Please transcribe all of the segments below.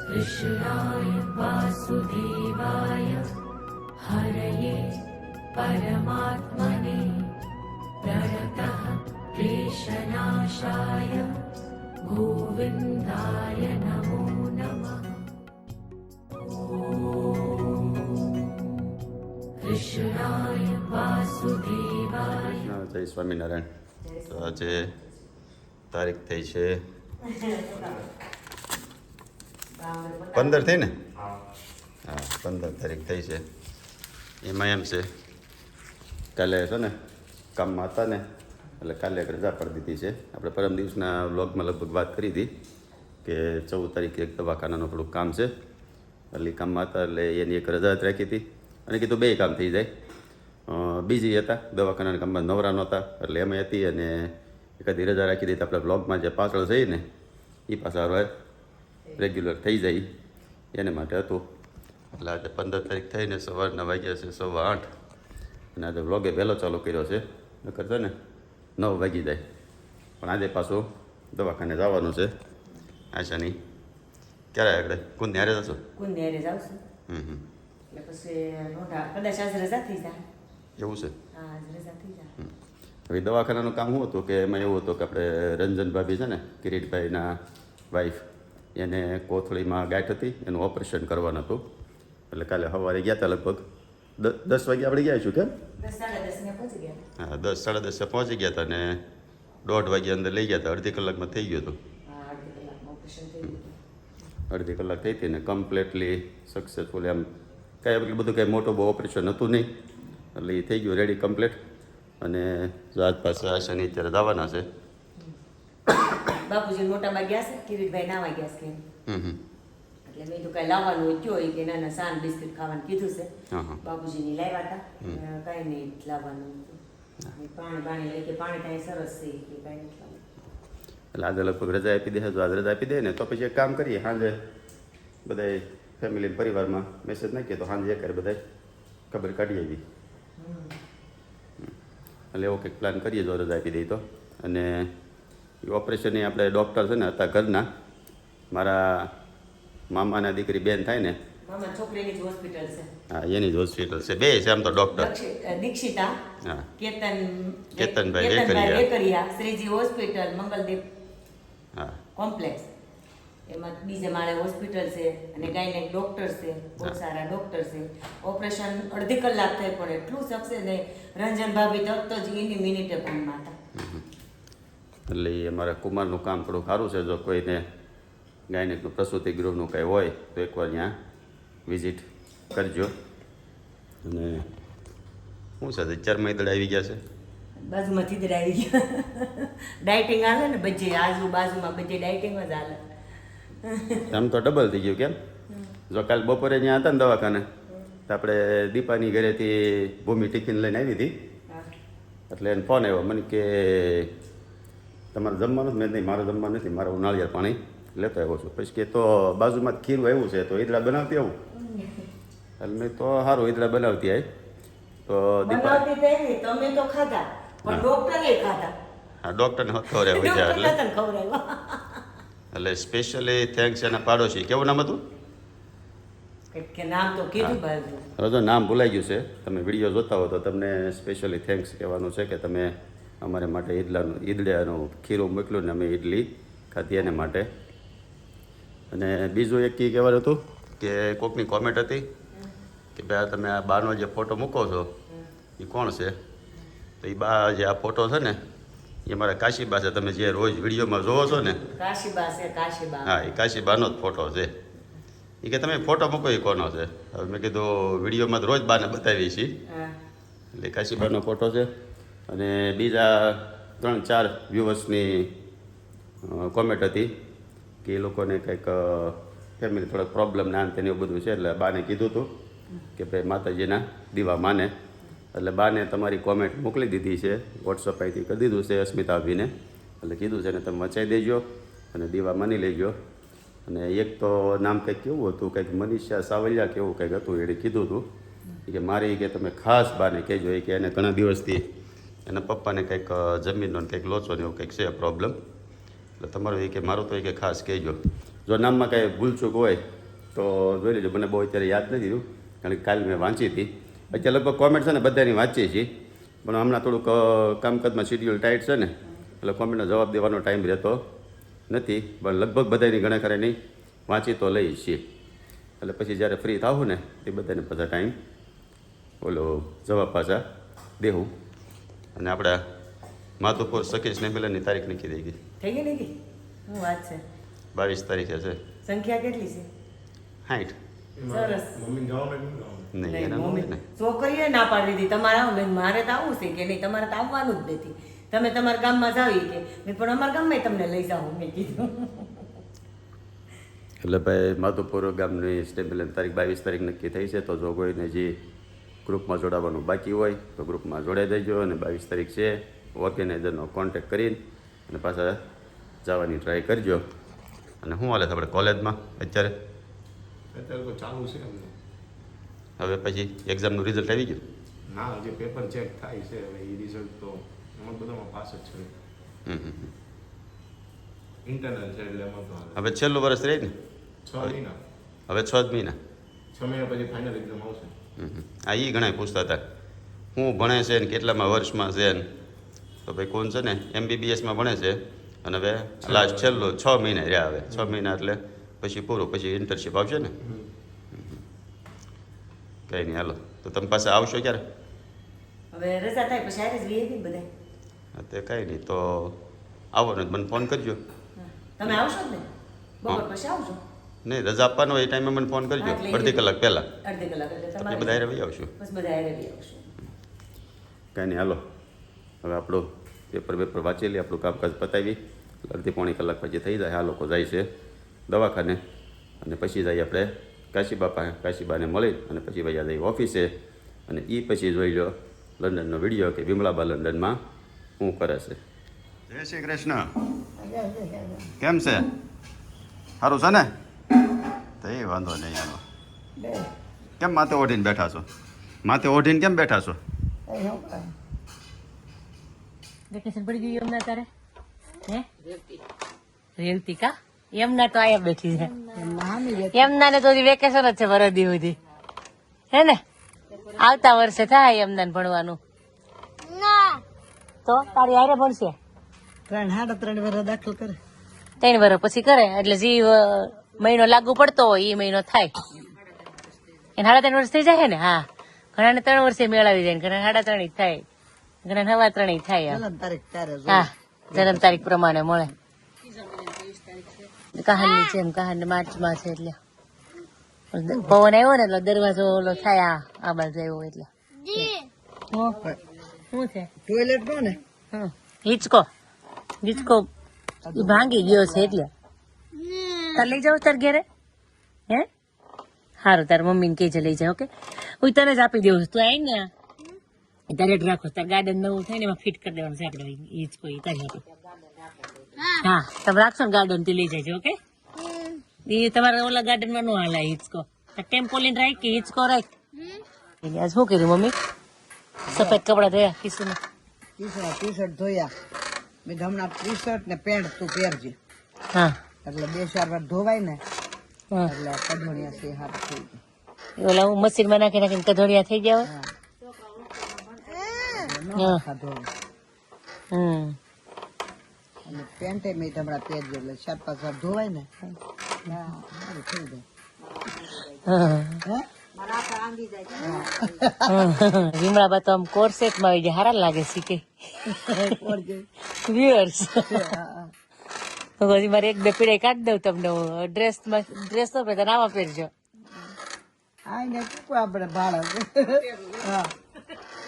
कृष्णाय वासुदेवाय हरये परमात्मने प्रणतः क्लेशनाशाय गोविन्दाय नमो नमः। कृष्णाय वासुदेवाय। જય સ્વામિનારાયણ। તો આજે તારીખ થઈ છે 15 થઈ ને? હા, 15 તારીખ થઈ છે। એમાં એમ છે કાલે છે ને કામમાં હતા ને એટલે કાલે રજા પાડી દીધી છે। આપણે પરમ દિવસના વ્લોગમાં લગભગ વાત કરી હતી કે 14 તારીખે એક દવાખાનાનું થોડુંક કામ છે એટલે કામમાં હતા એટલે એની એક રજા જ રાખી હતી અને કીધું બે કામ થઈ જાય। બીજી હતા દવાખાનાના કામમાં નવરા નહોતા એટલે એમાં હતી અને એકાદી રજા રાખી દીધી આપણે વ્લોગમાં જે પાછળ જઈએ ને એ પાછા હવે રેગ્યુલર થઈ જાય એને માટે હતું। એટલે આજે 15 તારીખ થઈને સવારના વાગ્યા છે 8:15 અને આજે વ્લોગે વહેલો ચાલુ કર્યો છે નકર છે ને 9 વાગી જાય પણ આજે પાછું દવાખાને જવાનું છે। આશાની ક્યારે આગળ કોણ ન્યારે જશો? કોણ ન્યારે જાવ છું એટલે પછી રોંઢા કદાચ આજ રજા થઈ જાય એવું છે? હા આજ રજા થઈ જાય। હવે દવાખાનાનું કામ શું હતું કે એમાં એવું હતું કે આપણે રંજન ભાભી છે ને કિરીટભાઈના વાઈફ એને કોથળીમાં ગાંઠ હતી એનું ઓપરેશન કરવાનું હતું એટલે કાલે સવારે ગયા હતા લગભગ 10 વાગે આપણે ગયા છું કેમ 10-10:30 પહોંચી ગયા। હા 10-10:30 પહોંચી ગયા હતા અને 1:30 વાગે અંદર લઈ ગયા હતા અડધી કલાકમાં થઈ ગયું હતું। હા અડધી કલાકમાં ઓપરેશન થઈ ગયું। અડધી કલાક થઈ હતી ને કમ્પ્લીટલી સક્સેસફુલ એમ કાંઈ એટલું બધું કાંઈ મોટું બહુ ઓપરેશન હતું નહીં એટલે એ થઈ ગયું રેડી કમ્પ્લીટ અને જો આજ પાસે આશાની અત્યારે જવાના છે। બાપુજી મોટા બા ગયા છે કિરીટભાઈ નાવા ગયા છે એટલે મેં તો કાંઈ લાવવાનું હોય કયો કે નાના સાન બિસ્કિટ ખાવાનું કીધું છે બાપુજીની લાવ્યા હતા કાંઈ નહીં લાવવાનું પાણી લઈ કે પાણી કાંઈ સરસ છે કે કાંઈ નથી લાવવાનું એટલે આજે લગભગ રજા આપી દે જો આજે રજા આપી દે ને તો પછી એક કામ કરીએ સાંજે બધા ફેમિલી પરિવારમાં મેસેજ નાખીએ તો સાંજે એક બધા ખબર કાઢી આવી એટલે એવો કંઈક પ્લાન કરીએ જો રજા આપી દઈએ તો। અને એ ઓપરેશનની આપણે ડૉક્ટર છે ને હતા ઘરના મારા મામાના દીકરી બેન થાય ને મામા છોકરીની જ હોસ્પિટલ છે હા એની જ હોસ્પિટલ છે બે છે આમ તો ડૉક્ટર દીક્ષિતા હા કેતનભાઈ વેકરિયા શ્રીજી હોસ્પિટલ મંગલદેવ હા કોમ્પ્લેક્સ એમાં બીજે માળે હોસ્પિટલ છે અને ગાયનેક ડૉક્ટર છે બહુ સારા ડૉક્ટર છે। ઓપરેશન અડધી કલાક થાય પણ એટલું સક્સેસ નહીં રંજન ભાભી તરત જ એની મિનિટે ફોનમાં હતા એટલે એ અમારા કુમારનું કામ થોડું સારું છે જો કોઈને ગાયનેકનું પ્રસૂતિ ગૃહનું કંઈ હોય તો એકવાર ત્યાં વિઝિટ કરજો। અને શું છે 4 મહિના આવી ગયા છે બાજુમાંથી જ આવી ગયા ડાયટિંગ હાલે ને બધે આજુબાજુમાં બધે ડાયટિંગ જ હાલે આમ તો ડબલ થઈ ગયું કેમ જો કાલ બપોરે ત્યાં હતા ને દવાખાને તો આપણે દીપાની ઘરેથી ભૂમિ ટિફિન લઈને આવી હતી એટલે એને ફોન આવ્યો મને કે તમારે જમવાનું મેં નહીં મારે જમવાનું નથી મારે નાળિયેર પાણી લેતો આવ્યો છું પછી કે તો બાજુમાં ખીરું આવ્યું છે તો ઈદડા બનાવતી આવું એટલે મેં તો સારું ઈદડા બનાવતી આવી તો તમે તો ખાધા પણ ડોક્ટરે ખાધા હા ડૉક્ટરને ખવડાવ્યા એટલે સ્પેશિયલી થેન્ક્સ એના પાડોશી કેવું નામ હતું કે નામ તો કીધું બાજુ હવે જો નામ ભૂલાઈ ગયું છે તમે વિડીયો જોતા હો તો તમને સ્પેશિયલી થેન્ક્સ કહેવાનું છે કે તમે અમારે માટે ઈદડાનું ખીરું મોકલ્યું ને અમે ઈડલી ખાધી એને માટે। અને બીજું એક કહેવાનું હતું કે કોકની કોમેન્ટ હતી કે ભાઈ તમે આ બાનો જે ફોટો મૂકો છો એ કોણ છે તો એ બા જે આ ફોટો છે ને એ મારા કાશીબા છે તમે જે રોજ વિડીયોમાં જોવો છો ને કાશીબા છે કાશીબા હા એ કાશીબાનો જ ફોટો છે એ કે તમે ફોટો મૂકો એ કોનો છે હવે મેં કીધું વિડીયોમાં રોજ બાને બતાવી છીએ એટલે કાશીબાનો ફોટો છે। અને બીજા 3-4 વ્યુઅર્સની કોમેન્ટ હતી કે એ લોકોને કંઈક ફેમિલી થોડાક પ્રોબ્લેમ ના અંતે એવું બધું છે એટલે બાને કીધું હતું કે ભાઈ માતાજીના દીવા માને એટલે બાને તમારી કોમેન્ટ મોકલી દીધી છે વોટ્સઅપ અહીંથી કરી દીધું છે અસ્મિતાભાઈને એટલે કીધું છે ને તમે વચાઈ દેજો અને દીવા માની લેજો। અને એક તો નામ કંઈક કેવું હતું કંઈક મનીષા સાવલિયા કેવું કંઈક હતું એણે કીધું હતું કે મારી કે તમે ખાસ બાને કહેજો કે એને ઘણા દિવસથી એના પપ્પાને કંઈક જમીનનો કંઈક લોચો ને એવું કંઈક છે પ્રોબ્લેમ એટલે તમારું એ કે મારું તો એ કે ખાસ કહેજો જો નામમાં કાંઈ ભૂલચૂક હોય તો જોઈ લેજો. મને બહુ અત્યારે યાદ નથી રહ્યું કારણ કે કાલે મેં વાંચી હતી. અત્યારે લગભગ કોમેન્ટ છે ને બધાની વાંચીએ છીએ, પણ હમણાં થોડુંક કામકાજમાં શેડ્યુલ ટાઈટ છે ને એટલે કોમેન્ટનો જવાબ દેવાનો ટાઈમ રહેતો નથી. પણ લગભગ બધાની ઘણા ખરા વાંચી તો લઈએ છીએ. એટલે પછી જ્યારે ફ્રી થાવું ને એ બધાને પાછા ટાઈમ ઓલો જવાબ પાછા દેવું. અને આપણા માધુપુર સખી સ્નેહમિલનની તારીખ નક્કી થઈ ગઈ. થઈ ગઈ નહીં હું વાત છે 22 તારીખે છે. સંખ્યા કેટલી છે? 60. સરસ. નહીં નહીં, એના મમ્મી ને છોકરીએ ના પાડી દીધી તમારે આવું મેં મારે તો આવું છે કે નહીં તમારે તો આવવાનું જ નથી. તમે તમારા ગામમાં જાવી કે મેં પણ અમારા ગામમાં તમને લઈ જાઓ મેં કીધું. એટલે ભાઈ માધુપુર ગામની સ્ટેમ્પલની તારીખ 22 તારીખ નક્કી થઈ છે. તો જો કોઈને જે ગ્રુપમાં જોડાવાનું બાકી હોય તો ગ્રુપમાં જોડાઈ દેજો. અને 22 તારીખ છે. ઓર્ગેનાઇઝરનો કોન્ટેક્ટ કરીને અને પાછા જવાની ટ્રાય કરજો. અને શું હાલે છે આપણે કોલેજમાં અત્યારે? અત્યારે તો ચાલુ છે અમને. હવે પછી એક્ઝામનું રિઝલ્ટ આવી ગયું? ના, હજી પેપર ચેક થાય છે. હવે એ રિઝલ્ટ તો એમાં બધામાં પાસ જ છે. ઇન્ટરનલ છે એટલે એમાં તો હાલે. હવે છેલ્લું વર્ષ રહી ને? 6 મહિના. હવે 6 જ મહિના. 6 મહિના પછી ફાઇનલ એક્ઝામ આવશે. આ એ ઘણા પૂછતા હતા શું ભણે છે ને કેટલામાં વર્ષમાં છે ને. તો ભાઈ કોણ છે ને MBBSમાં ભણે છે અને હવે લાસ્ટ છેલ્લું 6 મહિના રહ્યા. હવે 6 મહિના એટલે પછી પૂરું, પછી ઇન્ટર્નશીપ આવશે ને. કંઈ નહીં, હાલો તો તમે પાસે આવશો ક્યારે? હવે રજા થાય પછી આરે જ વીએ ને બધા. હા તે કંઈ નહીં, તો આવો ને મને ફોન કરજો. તમે આવશો જ ને બપોર પછી આવજો. નહીં, રજા આપવાનો હોય એ ટાઈમે મને ફોન કરજો, એટલે અડધી કલાક પહેલાં. અડધી કલાક એટલે એટલે તમારે બધા હારે વહી આવશું. બસ બધા આરે વી આવશો. કાંઈ નહીં, હાલો હવે આપણું પેપર વાંચી લઈએ, આપણું કામકાજ પતાવી અડધી પોણી કલાક પછી થઈ જાય. આ લોકો જાય છે દવાખાને અને પછી જઈએ આપણે કાશીબાને મળી અને પછી ભાઈ જઈએ ઓફિસે. અને એ પછી જોઈ લો લંડનનો વિડીયો કે વિમલાબા લંડનમાં શું કરે છે. જય શ્રી કૃષ્ણ. કેમ છે? સારું છે ને? તો એ વાંધો નહીં. હાલો કેમ માથે ઓઢીને બેઠા છો? માથે ઓઢીને કેમ બેઠા છો? વેકેશન પડી ગયું એમના તારે? હે રેવતી કા એમના તો આયા બેઠી છે. એમના ને તો વેકેશન જ છે વરદી સુધી, હે ને? આવતા વર્ષે થાય એમના ભણવાનું. તો તારી હારે ભણશે? 3.5 વર્ષ દાખલ કરે. 3 વર્ષ પછી કરે એટલે જે મહિનો લાગુ પડતો હોય એ મહિનો થાય. એને 3.5 વર્ષ થઈ જાય ને? હા, ઘણા ને 3 વર્ષે મેળવી જાય, ઘણા 3.5 થાય, ઘણા 3.5 થાય. હા, જન્મ તારીખ પ્રમાણે મળે. કહાની છે એમ, કહાની માર્ચમાં છે એટલે પવન આવ્યો ને એટલે દરવાજો ઓલો થાય. આ બાજુ આવ્યો એટલે શું છે? ટોયલેટ નો ને હિંચકો ઈ ભાંગી ગયો છે એટલે તાર લઈ જાવ તાર ઘેરે. હે સારું, તાર મમ્મી ને કેજે લઈ જાવ. ઓકે, હું તને જ આપી દઉં. તું આવી ને તારે જ રાખો. તાર ગાર્ડન નવું થાય ને એમાં ફિટ કરી દેવાનું છે આપણે. હિંચકો એ તારી આપી. હા, તમે રાખશો ને ગાર્ડન થી લઈ જાય. ઓકે, એ તમારા ઓલા ગાર્ડન માં નો હાલે હિંચકો. ટેમ્પોલિન રાખ કે હિંચકો રાખ. આજ શું કર્યું મમ્મી? સફેદ કપડા ધોયા કિશુને? ટી શર્ટ ધોયા. મેં હમણાં ટી શર્ટ ને પેન્ટ તું પહેરજે. હા, એટલે 2-4 વાર ધોવાય ને હા. એટલે કઢોળિયા છે હાથ થઈ જાય. ઓલા હું મશીન માં નાખી નાખીને કધોડિયા થઈ ગયા હોય. હા. અને પેન્ટે મેં હમણાં પહેરજે એટલે 4-5 વાર ધોવાય ને સારું થઈ જાય. હા. વિમળાબા તો આમ કોર્સેટ માં આવી જાય, હારા લાગે શીખે. વ્યુઅર્સ પછી મારે 1-2 પીડાઈ કાઢી દઉં તમને. ડ્રેસ તો પહેરતા નાવા પહેરજો. આઈને શું આપણે બાળક. હા,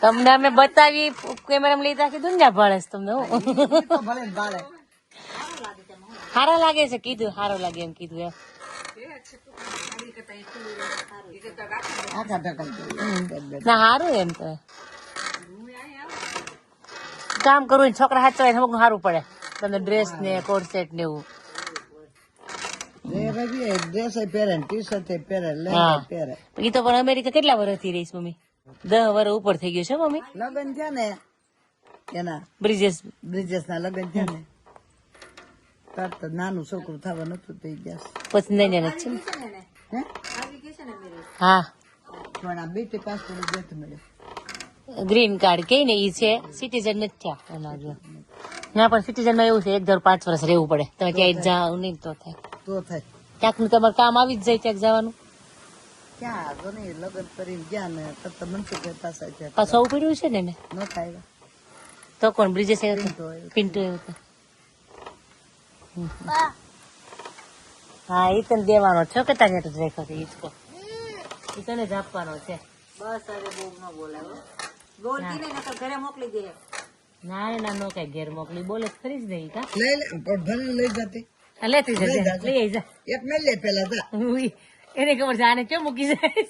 તમને અમે બતાવી કેમેરામાં લઈ કીધું ને ભાળે તમને. હું તો ભલે ને બાળક. હારા લાગે છે કીધું, હારો લાગે એમ કીધું એમ. આખા ઢકલ ના હારું એમ તો કામ કરવું ને છોકરા હાચવાય અમુક સારું પડે તમને. ડ્રેસ ને કોટ સેટ ને એવું. ડ્રેસ પહેરે ને ટી શર્ટ પહેરે હા. લેંગા પહેરે. એ તો પણ અમેરિકા કેટલા વર્ષથી રહીશ મમ્મી? 10 વર્ષ ઉપર થઈ ગયું છે મમ્મી. લગ્ન થયા ને એના બ્રિજેશ ના લગ્ન થયા ને તરત નાનું છોકરું થવા નતું થઈ ગયા. પછી નહીં છે ને. હે હા પણ આ બીટી પાસપોર્ટ નથી મળ્યો. ગ્રીન કાર્ડ કે ને ઈ છે, સિટીઝન નથી થયા એના જો. ના પણ સિટીઝન માં એવું છે 1 દર 5 વર્ષ રહેવું પડે, તમે ક્યાંય જાવ નહીં તો થાય. તો થાય. ક્યાંકનું તમારે કામ આવી જ જાય ક્યાંક જવાનું. ક્યાં તો નહીં લગ્ન કરીને ગયા ને તરત મનસુખ પાછા છે પાછું આવું પડ્યું છે ને એને. ન થાય. તો કોણ બ્રિજેશ આવ્યો પિન્ટુ હતો? આવ્યો. પિન્ટુ આવ્યો હતો. હા એ તને દેવાનો છો કે તારે તો જ રાખ્યો છે હિંચકો, એ તને જ આપવાનો છે. બસ અરે બહુ ન બોલાવો. બોલતી નહીં નકર ઘરે મોકલી દે. ના ના નો કઈ ઘેર મોકલી બોલે તો ખરી જ નહીં કા. લઈ લે પણ ભલે લઈ જતી. હા, લેતી જજે, લઈ આવી જા. એક મેલ લે પેલા જા. ઉઈ, એને ખબર છે આને કેમ મૂકી જાય.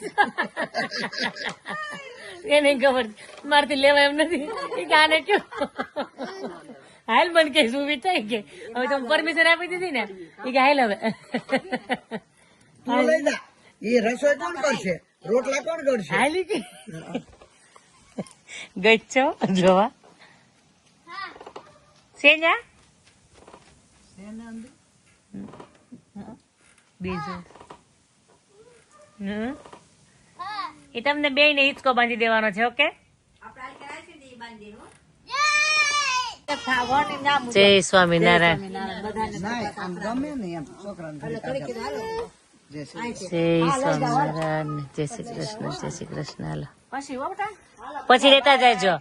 એને ખબર મારથી લેવા એમ નથી એ કે આને કેમ. હાલ બન કે શું વિચારી કે હવે તમે પરમિશન આપી દીધી ને એ કે હાલ હવે. તું લઈ જા. એ રસોઈ કોણ કરશે? રોટલા કોણ કરશે? હાલી કે ગચ્છો જોવા સેજા બીજું એ તમને બે ને હિંચકો બાંધી દેવાનો છે. ઓકે, જય સ્વામિનારાયણ. ના આમ ગમે ને એમ છોકરાને જય સ્વામિનારાયણ. જય શ્રી કૃષ્ણ. જય શ્રી કૃષ્ણ. હાલો પછી લેતા જાયજો.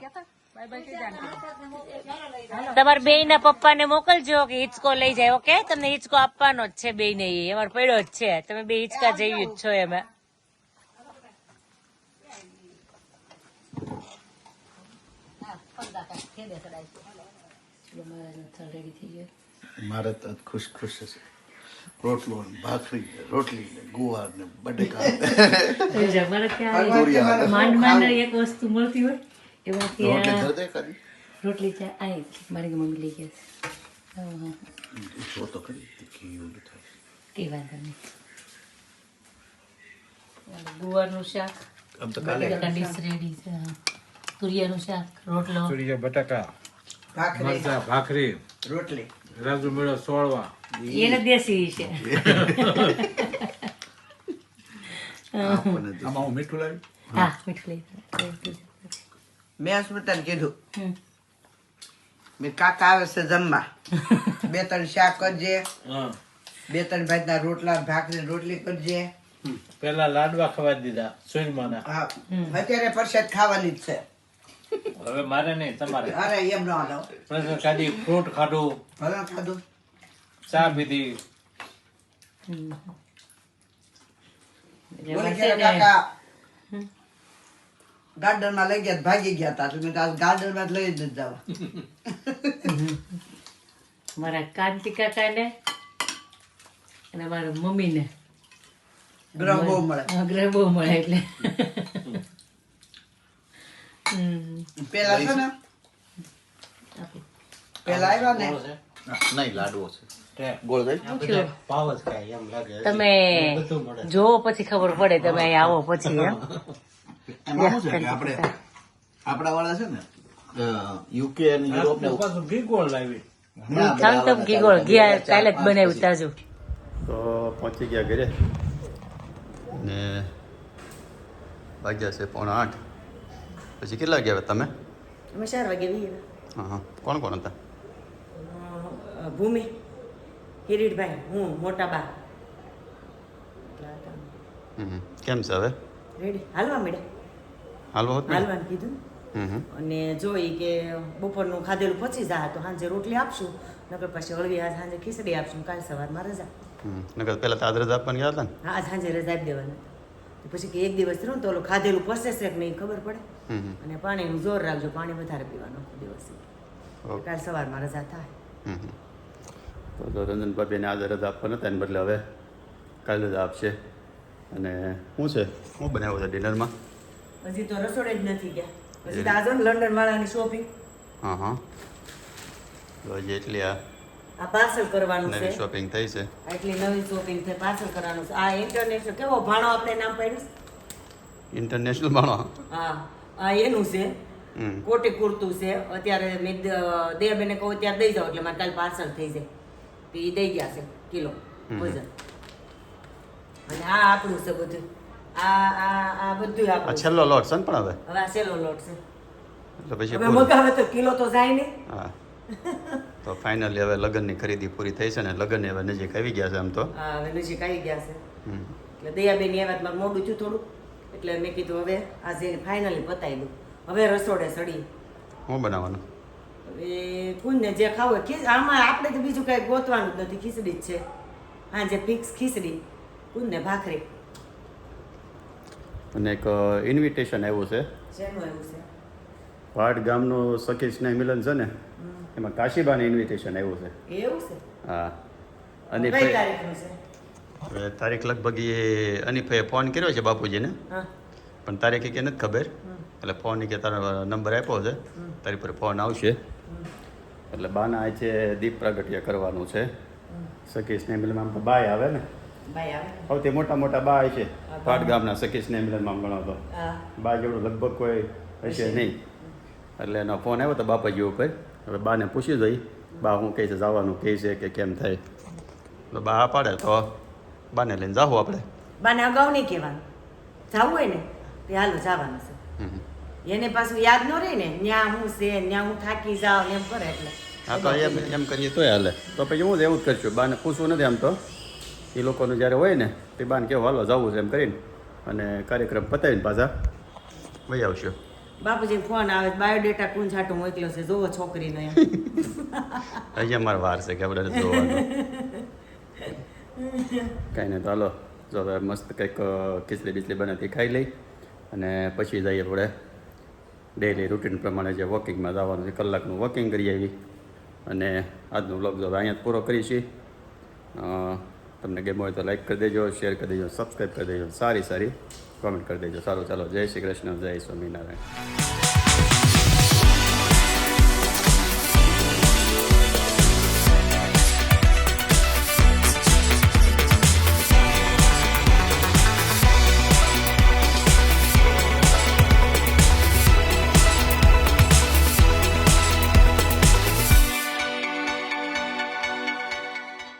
તમારા બે ના પપ્પા ને મોકલજો કે હિંચકો લઈ જાય. ઓકે, તમને હિંચકો આપવાનો જ છે બે ને, એ અમારે પડ્યો જ છે. તમે બે હિંચકા જેવી જ છો એમ. મારે તો ખુશ ખુશ છે. રોટલો ને ભાખરી ને રોટલી ને ગુવાર ને બટેકા માંડ માંડ એક વસ્તુ મળતી હોય રોટલી એમાંથી ધર દે કરી રોટલી ચા આઈ મારી મમ્મી લઈ ગયા છે. જો તો કરી ઘી ઓલું થાય. કઈ વાંધો નહીં. ગુવારનું શાક, આમ તો કાલે ડીશ રેડી છે. તુરિયાનું શાક, રોટલો, ચોરીયા બટાકા, ભાખરી મરચા, ભાખરી, રોટલી. રાજુ મેળો સોળવા. એને દેશી છે. આપણને આમાં હું મીઠું લાવી. હા મીઠું લઈ મેં સ્મિતાને કીધું હમ. મેં કાકા આવે છે જમવા 2-3 શાક કરજે, 2-3 ભાતના રોટલા ભાખરી રોટલી કરજે. પેલા લાડવા ખવા દીધા સુરમાના. હા અત્યારે પ્રસાદ ખાવાની જ છે. હવે મારે નહીં તમારે. અરે એમ ન હાલો. પ્રસાદ ખાધી, ફ્રૂટ ખાધું, ભલે ખાધું. ચા પીધી. બોલે કે કાકા ગાર્ડન માં લઈ ગયા ભાગી ગયા હતા. તો મેં ગાર્ડન માં લઈ જ નથી જવા. મારા કાંતિ કાકા ને અને મારા મમ્મી ને ગ્રહ બહુ મળે. ગ્રહ બહુ મળે એટલે પેલા છે ને પેલા આવ્યા ને નહીં લાડવો છે. ગોળ પૂછ્યું. પાવ જ ખાય એમ લાગે. તમે જોવો પછી ખબર પડે. તમે અહીં આવો પછી એમ. એમાં શું છે કે આપણા વાળા છે ને યુકે અને યુરોપ ને પાછું ઘી ગોળ લાવી. થમથમ ઘી ગોળ ઘી કાલે જ બનાવ્યું તાજું. તો પહોંચી ગયા ઘરે ને વાગ્યા છે 7:45. પછી કેટલા ગયા તમે? અમે 4 વાગે વીએ. હા હા, કોણ કોણ હતા? ભૂમિ, કિરીટભાઈ, હું, મોટા બા. કેમ છે હવે? રેડી હાલવા મળે. હાલવો હોત ને? હાલવાનું કીધું. અને જોઈ કે બપોરનું ખાધેલું પચી જાય તો સાંજે રોટલી આપશું, નકર પછી હળવી આજ સાંજે ખીચડી આપશું, કાલ સવારમાં રજા. નકર પહેલા તો આદરજ આપવાની ગયા હતા ને? હા આજ સાંજે રજા આપી દેવાની. તો પછી કે એક દિવસ રહ્યું ને તો ઓલું ખાધેલું પચે છે કે નહીં ખબર પડે. અને પાણીનું જોર રાખજો, પાણી વધારે પીવાનું આખો દિવસ. ઓકે. કાલ સવારમાં રજા થાય. તો રંજન ભાભીને આજે રજા આપવા નતા એને બદલે હવે કાલે રજા આપશે. અને શું છે, શું બનાવ્યું છે ડિનરમાં? હજી તો રસોડે જ નથી ગયા. પછી તો આજો ને લંડન વાળાની શોપિંગ. હા હા, તો હજી એટલી આ આ પાર્સલ કરવાનું નવી છે. શોપિંગ થઈ છે. એટલી નવી શોપિંગ છે, પાર્સલ કરવાનું છે. આ ઇન્ટરનેશનલ કેવો ભાણો આપણે નામ પાડ્યું? ઇન્ટરનેશનલ ભણો. હા આ એનું છે. કોટી કુર્તું છે. અત્યારે મેં દેહબેને કહું ત્યારે દઈ જાઓ એટલે મારે કાલે પાર્સલ થઈ જાય. તો એ દઈ ગયા છે કિલો વજન. અને આ આપણું છે બધું આ બધું આ આપણું છે. છેલ્લો લોટ છે ને પણ હવે હવે આ સેલો લોટ છે એટલે પછી હવે પૂરું. મગાવે તો કિલો તો જાય નહીં. હા તો ફાઇનલી હવે લગ્નની ખરીદી પૂરી થઈ છે ને લગ્ન હવે નજીક આવી ગયા છે આમ તો હા હવે નજીક આવી ગયા છે હમ. એટલે દયાબેન એ વાત મારે મોડું થયું થોડું એટલે મેં કીધું હવે આજે ફાઇનલી પતાવી દઉં. હવે રસોડે સડી શું બનાવવાનું હવે કોઈને જે ખાવું હોય આમાં આપણે તો બીજું કાંઈ ગોતવાનું જ નથી, ખીચડી જ છે. હા જે ફિક્સ ખીચડી કોઈને ભાખરી. અને એક ઇન્વિટેશન આવ્યું છે શેનું એવું છે? વાડ ગામનું સખી સ્નેહ મિલન છે ને એમાં કાશીબાને ઇન્વિટેશન આવ્યું છે. એવું છે? હા અને કઈ તારીખનું છે? હવે તારીખ લગભગ એ અનિફાએ ફોન કર્યો છે બાપુજીને હા પણ તારીખે કે નથી ખબર એટલે ફોન કે તારો નંબર આપ્યો છે તારી પર ફોન આવશે એટલે બાના આ છે દીપ પ્રાગટ્ય કરવાનું છે સખી સ્નેહ મિલનમાં આમ તો બાય આવે ને ભાઈ આવે. સૌથી મોટા મોટા બાય છે પાટ ગામના સખી સ્નેહ મિલનમાં આમ ગણો તો હા બા જેવડું લગભગ કોઈ હશે નહીં એટલે એનો ફોન આવ્યો તો બાપાજી ઉપર હવે બાને પૂછી જોઈ બા હું કહે છે જવાનું કહે છે કે કેમ થાય તો બા આ પાડે તો બાને લઈને જાવું આપણે બાને અગાઉ નહીં કહેવાનું. જવું હોય ને તે હાલો જવાનું છે. એને પાછું યાદ ન રહે ને ન્યા હું છે ન્યા હું થાકી જાઉં ને એમ કરે એટલે હા તો એમ કરીએ તોય હાલે તો પછી હું જ એવું જ કરશું બાને પૂછવું નથી આમ તો એ લોકોનું જ્યારે હોય ને તે બાને કેવું હાલો જવું છે એમ કરીને અને કાર્યક્રમ પતાવીને પાછા વહી આવશું બાપુજી ફોન આવે બાયોડેટા કોણ છાટું મોકલ્યો છે જોવો છોકરીનો એમ. અહીંયા મારે વાર છે કે આપણે જોવાનું કાંઈ નહીં તો હાલો જો હવે મસ્ત કંઈક ખીચડી બીચડી બનાવતી ખાઈ લઈ અને પછી જઈએ આપણે ડેઈલી રૂટીન પ્રમાણે જે વોકિંગમાં જવાનું છે કલાકનું વોકિંગ કરી આવી અને આજનો વ્લોગ જો હવે અહીંયા જ પૂરો કરીશી. તમને ગેમ હોય તો લાઈક કરી દેજો, શેર કરી દેજો, સબસ્ક્રાઈબ કરી દેજો, સારી કોમેન્ટ કરી દેજો. સારું ચાલો જય શ્રી કૃષ્ણ, જય સ્વામિનારાયણ.